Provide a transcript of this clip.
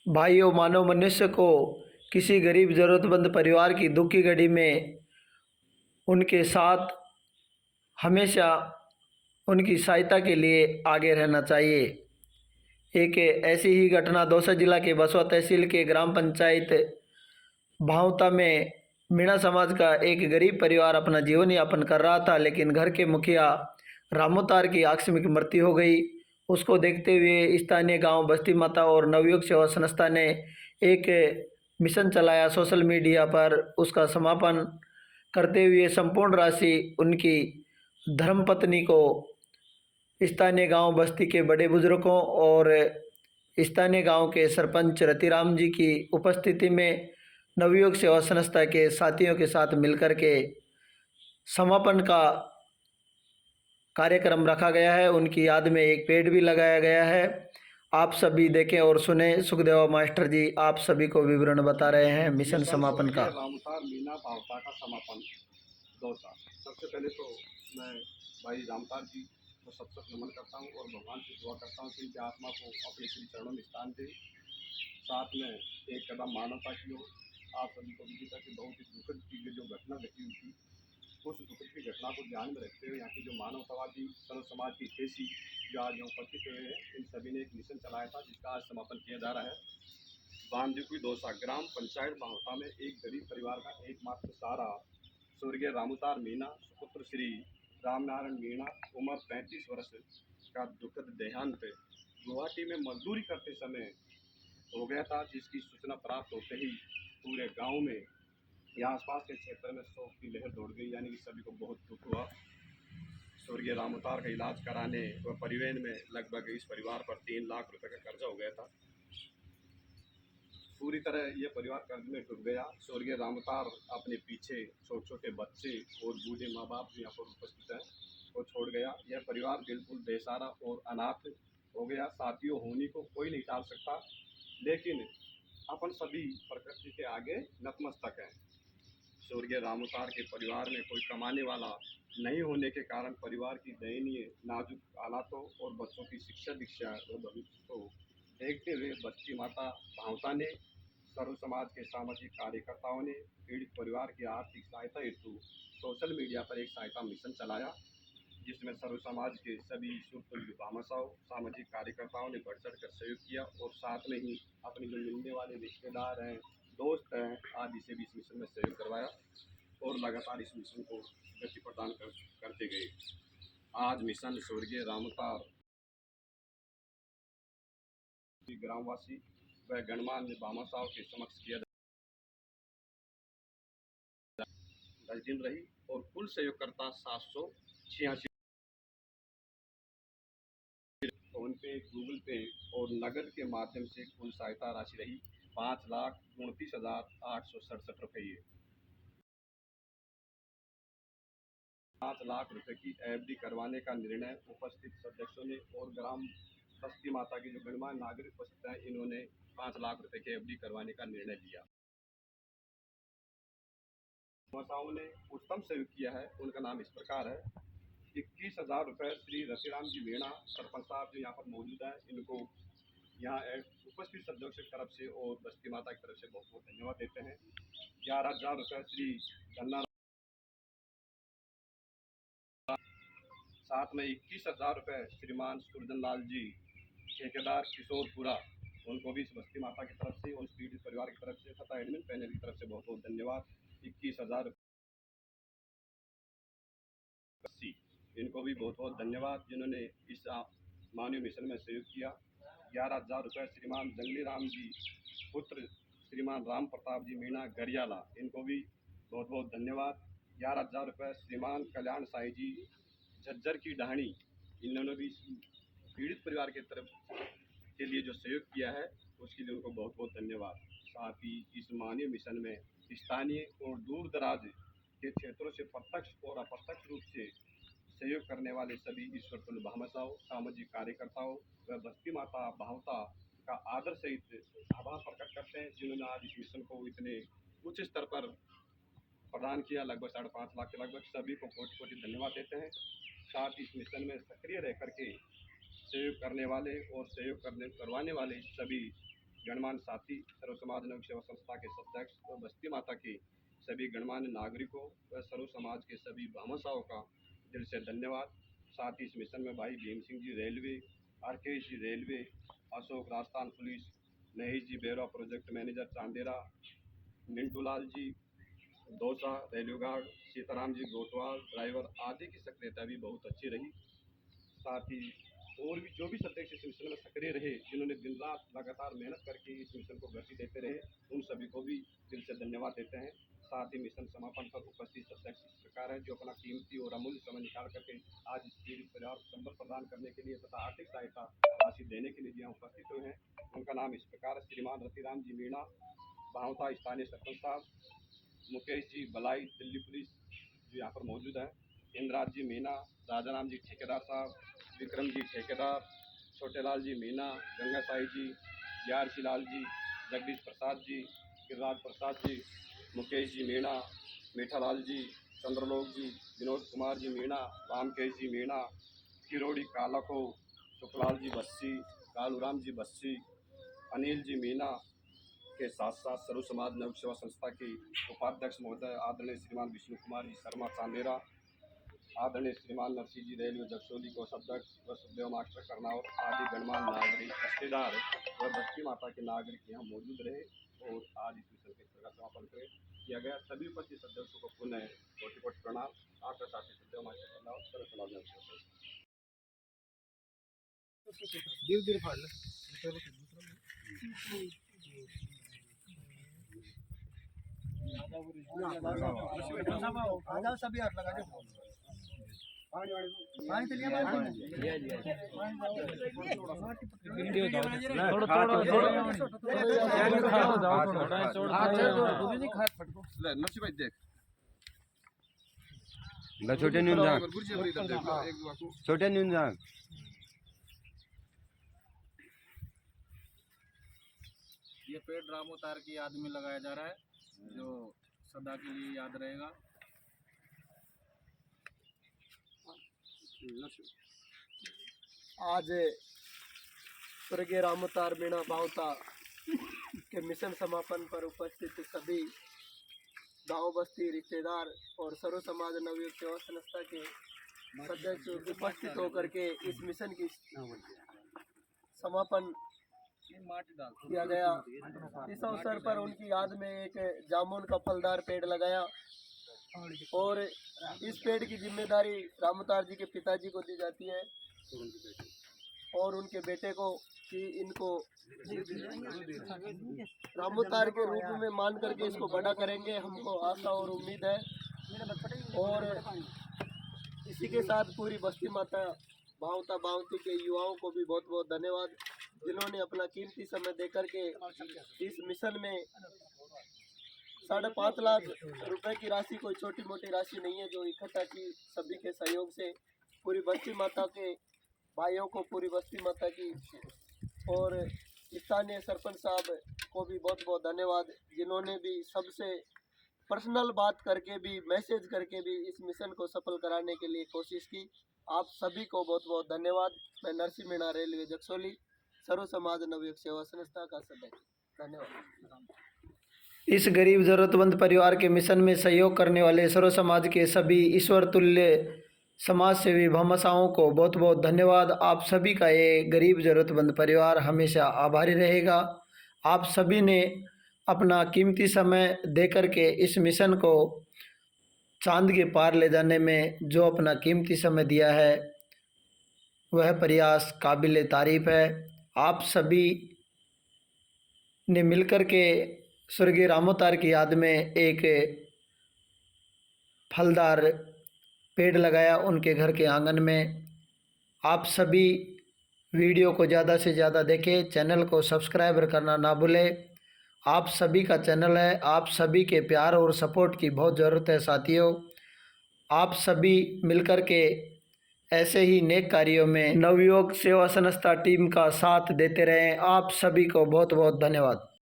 भाइयों, मानव मनुष्य को किसी गरीब ज़रूरतमंद परिवार की दुख की घड़ी में उनके साथ हमेशा उनकी सहायता के लिए आगे रहना चाहिए। एक ऐसी ही घटना दौसा जिला के बसवा तहसील के ग्राम पंचायत भावता में मीणा समाज का एक गरीब परिवार अपना जीवन यापन कर रहा था, लेकिन घर के मुखिया रामोतार की आकस्मिक मृत्यु हो गई। उसको देखते हुए स्थानीय गांव बस्ती माता और नवयुग सेवा संस्था ने एक मिशन चलाया। सोशल मीडिया पर उसका समापन करते हुए संपूर्ण राशि उनकी धर्मपत्नी को स्थानीय गांव बस्ती के बड़े बुजुर्गों और स्थानीय गांव के सरपंच रतिराम जी की उपस्थिति में नवयुग सेवा संस्था के साथियों के साथ मिलकर के समापन का कार्यक्रम रखा गया है। उनकी याद में एक पेड़ भी लगाया गया है। आप सभी देखें और सुने। सुखदेव मास्टर जी आप सभी को विवरण बता रहे हैं मिशन समापन का। रामतार मीना भावता का समापन दौसा। सबसे पहले तो मैं भाई रामतार जी को सबसे नमन करता हूँ और भगवान से दुआ करता हूँ कि इनकी आत्मा को अपने श्री चरणों में स्थान दे। साथ में एक कदम मानवता की ओर। आप सभी को विदित है कि बहुत ही दुखद की जो घटना घटी हुई थी, उस दुखद की घटना को ध्यान में रखते हुए यहाँ की जो मानवतावादी सर्व समाज की खेती जो आज यहाँ उपस्थित हुए हैं, इन सभी ने एक मिशन चलाया था जिसका आज समापन किया जा रहा है। बांदीकुई दौसा ग्राम पंचायत भावता में एक गरीब परिवार का एकमात्र सहारा स्वर्गीय रामोतार मीणा सुपुत्र श्री रामनारायण मीणा उम्र 35 वर्ष का दुखद देहांत गुवाहाटी में मजदूरी करते समय हो गया था, जिसकी सूचना प्राप्त होते ही पूरे गांव में या आसपास के क्षेत्र में शोक की लहर दौड़ गई। यानी कि सभी को बहुत दुख हुआ। स्वर्गीय रामोतार का इलाज कराने व परिवहन में लगभग इस परिवार पर 3 लाख रुपए का कर्जा हो गया था। पूरी तरह ये परिवार कर्ज में डूब गया। स्वर्गीय रामोतार अपने पीछे छोटे छोटे बच्चे और बूढ़े माँ बाप यहाँ पर उपस्थित हैं को छोड़ गया। यह परिवार बिल्कुल बेसहारा और अनाथ हो गया। साथियों, होनी को कोई नहीं टाल सकता, लेकिन अपन सभी प्रकृति के आगे नतमस्तक हैं। स्वर्गीय रामोतार के परिवार में कोई कमाने वाला नहीं होने के कारण परिवार की दयनीय नाजुक हालातों और बच्चों की शिक्षा दीक्षा व भविष्य को देखते हुए बस्ती माता भावता ने सर्व समाज के सामाजिक कार्यकर्ताओं ने पीड़ित परिवार की आर्थिक सहायता हेतु सोशल मीडिया पर एक सहायता मिशन चलाया, जिसमें सर्व समाज के सभी सुरतुल्य भामाशाह सामाजिक कार्यकर्ताओं ने बढ़ चढ़ कर सहयोग किया और साथ में ही अपने जो मिलने वाले रिश्तेदार हैं, दोस्त हैं आदि से भी इस मिशन में सहयोग करवाया और लगातार इस मिशन को गति प्रदान करते गए। आज मिशन स्वर्गीय रामोतार ग्रामवासी व गणमान्य भामाशाह के समक्ष किया 10 दिन रही और कुल सहयोगकर्ता 786 फोन पे, गूगल पे और नगद के माध्यम से कुल सहायता राशि रही 5,29,867 रुपये। 5 लाख रुपए की एफडी करवाने का निर्णय उपस्थित सदस्यों ने और ग्राम बस्ती माता के जो गणमान्य नागरिक उपस्थित हैं, इन्होंने 5 लाख रुपए की एफडी करवाने का निर्णय लिया। भामाशाहों ने उत्तम सहयोग किया है। उनका नाम इस प्रकार है। 21,000 रुपये श्री रतिराम जी मीणा सरपंच साहब जो यहाँ पर मौजूद है, इनको यहाँ उपस्थित सदस्यों की तरफ से और बस्ती माता की तरफ से बहुत बहुत धन्यवाद देते हैं। 11,000 रुपये श्री गन्ना, साथ में 21,000 रुपये श्रीमान सुरजन लाल जी ठेकेदार किशोरपुरा, उनको भी इस बस्ती माता की तरफ से और इस पीड़ित परिवार की तरफ से तथा एडमिन पैनल की तरफ से बहुत बहुत धन्यवाद। 21,000 इनको भी बहुत बहुत धन्यवाद जिन्होंने इस मानवीय मिशन में सहयोग किया। 11,000 रुपये श्रीमान जंगली राम जी पुत्र श्रीमान राम प्रताप जी मीणा गरियाला, इनको भी बहुत बहुत धन्यवाद। 11,000 रुपये श्रीमान कल्याण साई जी झज्जर की ढाणी, इन्होंने भी पीड़ित परिवार की तरफ के लिए जो सहयोग किया है उसके लिए उनको बहुत बहुत धन्यवाद। साथ ही इस मानवीय मिशन में स्थानीय और दूर दराज के क्षेत्रों से प्रत्यक्ष और अप्रत्यक्ष रूप से सहयोग करने वाले सभी ईश्वरतुल्य भामाशाहों, सामाजिक कार्यकर्ताओं व बस्ती माता भावता का आदर सहित आभार प्रकट करते हैं, जिन्होंने आज इस मिशन को इतने उच्च स्तर पर प्रदान किया। लगभग 5.5 लाख के लगभग सभी को कोटि कोटि धन्यवाद देते हैं। साथ ही इस मिशन में सक्रिय रह करके सहयोग करने वाले और सहयोग करवाने वाले सभी गणमान्य साथी, सर्व समाज नव सेवा संस्था के सदस्य और बस्ती माता के सभी गणमान्य नागरिकों व सर्व समाज के सभी भामाशाहों का दिल से धन्यवाद। साथ ही इस मिशन में भाई भीम सिंह जी रेलवे, आरकेश जी रेलवे, अशोक राजस्थान पुलिस, महेश जी बेरा project manager चांदेरा, Mintu Lal ji Dausa railway guard, Sitaram ji Gotwal driver आदि की सक्रियता भी बहुत अच्छी रही। साथ ही और भी जो भी सदस्य इस मिशन में सक्रिय रहे, जिन्होंने दिन रात लगातार मेहनत करके इस मिशन को गति देते रहे, उन सभी को भी दिल से धन्यवाद देते हैं। साथ ही मिशन समापन पर उपस्थित सदस्य इस प्रकार हैं जो अपना कीमती और अमूल्य समय निकाल करके आज इस पीड़ित परिवार को संबल प्रदान करने के लिए तथा आर्थिक सहायता राशि देने के लिए यहाँ उपस्थित हुए हैं। उनका नाम इस प्रकार है: श्रीमान रतिराम जी मीणा, भावता स्थानीय सरपंच साहब, मुकेश जी बलाई दिल्ली पुलिस जो यहाँ पर मौजूद है, इंद्राज जी मीना, राजाराम जी ठेकेदार साहब, विक्रम जी ठेकेदार, छोटेलाल जी मीना, गंगा साई जी, यारसी लाल जी, जगदीश प्रसाद जी, गिरिराज प्रसाद जी, मुकेश जी मीणा, मीठालाल जी, चंद्रलोक जी, विनोद कुमार जी मीणा, रामकेश जी मीणा, किरोड़ी कालको, सुखलाल जी बस्सी, कालूराम जी बस्सी, अनिल जी मीना के साथ साथ सर्व समाज नव सेवा संस्था के उपाध्यक्ष महोदय आदरणीय श्रीमान विष्णु कुमार जी शर्मा चांदेरा, आदरणीय श्रीमान नरसिंह जी रेलवे जगसोली कोषाध्यक्ष व सुखदेव मास्टर करनावर आदि गणमान्य नागरिक रिश्तेदार व बस्ती माता के नागरिक यहाँ मौजूद रहे और आज इस मिशन के का समापन किया गया। सभी उपस्थित सदस्यों को पुनः कोटि कोटि प्रणाम। आपका साथी सुखदेव मास्टर करनावर सर्व समाज नव सेवा नरसिंह भाई देख छोटे न्यून जाग छोटे न्यून जाग ये पेड़ रामोतार की याद में लगाया जा रहा है जो सदा के लिए याद रहेगा। आज स्वर्गीय रामोतार मीणा भावता के मिशन समापन पर उपस्थित सभी गांव बस्ती रिश्तेदार और सर्व समाज नवयुग सेवा संस्था के सदस्य उपस्थित होकर के इस मिशन की समापन किया गया। इस अवसर पर उनकी याद में एक जामुन का फलदार पेड़ लगाया और इस पेड़ की जिम्मेदारी रामोतार जी के पिताजी को दी जाती है और उनके बेटे को कि इनको रामोतार के रूप में मान करके इसको बड़ा करेंगे, हमको आशा और उम्मीद है। और इसी के साथ पूरी बस्ती माता भावता भावती के युवाओं को भी बहुत बहुत धन्यवाद, जिन्होंने अपना कीमती समय देकर के इस मिशन में 5.5 लाख रुपए की राशि कोई छोटी मोटी राशि नहीं है जो इकट्ठा की सभी के सहयोग से। पूरी बस्ती माता के भाइयों को, पूरी बस्ती माता की और स्थानीय सरपंच साहब को भी बहुत बहुत धन्यवाद, जिन्होंने भी सबसे पर्सनल बात करके भी, मैसेज करके भी इस मिशन को सफल कराने के लिए कोशिश की। आप सभी को बहुत बहुत धन्यवाद। मैं नरसिंह मीणा रेलवे जगसोली सर्व समाज नवयुग सेवा संस्था का सदस्य, धन्यवाद। इस गरीब जरूरतमंद परिवार के मिशन में सहयोग करने वाले सर्व समाज के सभी ईश्वर तुल्य समाज सेवी भामाशाहों को बहुत बहुत धन्यवाद। आप सभी का ये गरीब जरूरतमंद परिवार हमेशा आभारी रहेगा। आप सभी ने अपना कीमती समय देकर के इस मिशन को चांद के पार ले जाने में जो अपना कीमती समय दिया है वह प्रयास काबिल तारीफ है। आप सभी ने मिलकर के स्वर्गीय रामोतार की याद में एक फलदार पेड़ लगाया उनके घर के आंगन में। आप सभी वीडियो को ज़्यादा से ज़्यादा देखें, चैनल को सब्सक्राइब करना ना भूलें। आप सभी का चैनल है, आप सभी के प्यार और सपोर्ट की बहुत ज़रूरत है साथियों। आप सभी मिलकर के ऐसे ही नेक कार्यों में नवयुग सेवा संस्था टीम का साथ देते रहें। आप सभी को बहुत बहुत धन्यवाद।